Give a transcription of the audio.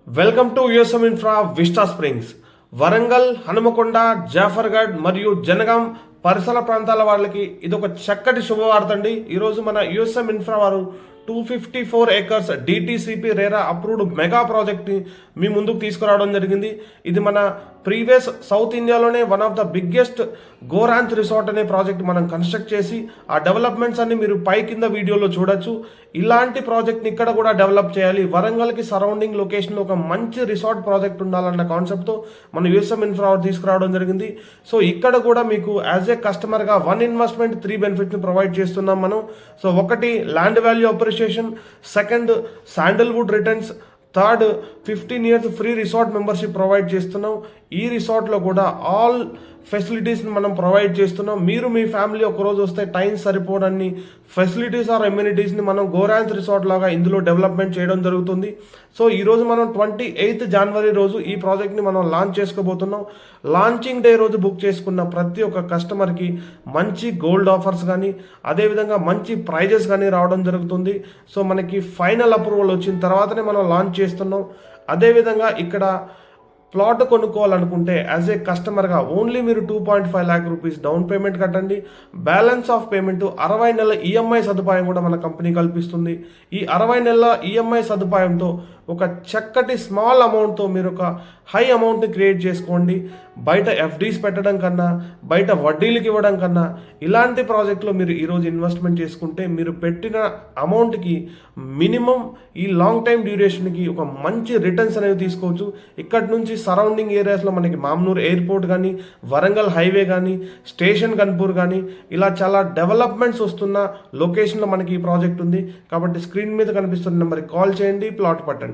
Welcome to USM Infra Vista Springs. Warangal, Hanamkonda, Zafargadh మరియు జనగాం పరిసర ప్రాంతాల వాళ్ళకి ఇది ఒక చక్కటి శుభవార్త అండి. ఈరోజు మన యూఎస్ఎం ఇన్ఫ్రా వారు 254 acres DTCP RERA approved mega ప్రాజెక్ట్ని మీ ముందుకు తీసుకురావడం జరిగింది. ఇది మన ప్రీవియస్ సౌత్ ఇండియాలోనే వన్ ఆఫ్ ద బిగ్గెస్ట్ గోరాంత్ రిసార్ట్ అనే ప్రాజెక్ట్ మనం కన్స్ట్రక్ట్ చేసి ఆ డెవలప్మెంట్స్ అన్ని మీరు పై కింద వీడియోలో చూడొచ్చు. ఇలాంటి ప్రాజెక్ట్ని ఇక్కడ కూడా డెవలప్ చేయాలి, వరంగల్కి సరౌండింగ్ లొకేషన్లో ఒక మంచి రిసార్ట్ ప్రాజెక్ట్ ఉండాలన్న కాన్సెప్ట్తో మన యూఎస్ఎం ఇన్ఫ్రా తీసుకురావడం జరిగింది. సో ఇక్కడ కూడా మీకు యాజ్ ఏ కస్టమర్గా 1 ఇన్వెస్ట్మెంట్ 3 బెనిఫిట్ని ప్రొవైడ్ చేస్తున్నాం మనం. సో ఒకటి land value appreciation, second sandalwood returns, third 15 years free resort membership provide చేస్తున్నాం. ఈ రిసార్ట్లో కూడా ఆల్ ఫెసిలిటీస్ని మనం ప్రొవైడ్ చేస్తున్నాం. మీరు మీ ఫ్యామిలీ ఒకరోజు వస్తే టైం సరిపోవడాన్ని ఫెసిలిటీస్ ఆర్ ఎమ్యూనిటీస్ని మనం గోరాంత్ రిసార్ట్ లాగా ఇందులో డెవలప్మెంట్ చేయడం జరుగుతుంది. సో ఈరోజు మనం 28 January రోజు ఈ ప్రాజెక్ట్ని మనం లాంచ్ చేసుకోబోతున్నాం. లాంచింగ్ డే రోజు బుక్ చేసుకున్న ప్రతి ఒక్క కస్టమర్కి మంచి గోల్డ్ ఆఫర్స్ కానీ అదేవిధంగా మంచి ప్రైజెస్ కానీ రావడం జరుగుతుంది. సో మనకి ఫైనల్ అప్రూవల్ వచ్చిన తర్వాతనే మనం లాంచ్ చేస్తున్నాం. అదేవిధంగా ఇక్కడ ప్లాట్ కొనుక్కోవాలనుకుంటే యాజ్ ఏ కస్టమర్గా ఓన్లీ మీరు 2.5 lakh rupees డౌన్ పేమెంట్ కట్టండి. బ్యాలెన్స్ ఆఫ్ పేమెంట్ 60 నెలల ఈఎంఐ సదుపాయం కూడా మన కంపెనీ కల్పిస్తుంది. ఈ 60 నెలల ఈఎంఐ సదుపాయంతో ఒక చక్కటి స్మాల్ అమౌంట్తో మీరు ఒక హై అమౌంట్ని క్రియేట్ చేసుకోండి. బయట ఎఫ్డీస్ పెట్టడం కన్నా, బయట వడ్డీలకు ఇవ్వడం కన్నా ఇలాంటి ప్రాజెక్ట్లో మీరు ఈరోజు ఇన్వెస్ట్మెంట్ చేసుకుంటే మీరు పెట్టిన అమౌంట్కి మినిమం ఈ లాంగ్ టైం డ్యూరేషన్కి ఒక మంచి రిటర్న్స్ అనేవి తీసుకోవచ్చు. ఇక్కడి నుంచి సరౌండింగ్ ఏరియాస్లో మనకి మామ్నూర్ ఎయిర్పోర్ట్ కానీ, వరంగల్ హైవే కానీ, స్టేషన్ కన్పూర్ కానీ ఇలా చాలా డెవలప్మెంట్స్ వస్తున్న లొకేషన్లో మనకి ఈ ప్రాజెక్ట్ ఉంది. కాబట్టి స్క్రీన్ మీద కనిపిస్తున్న నెంబర్కి కాల్ చేయండి, ప్లాట్ పట్టండి.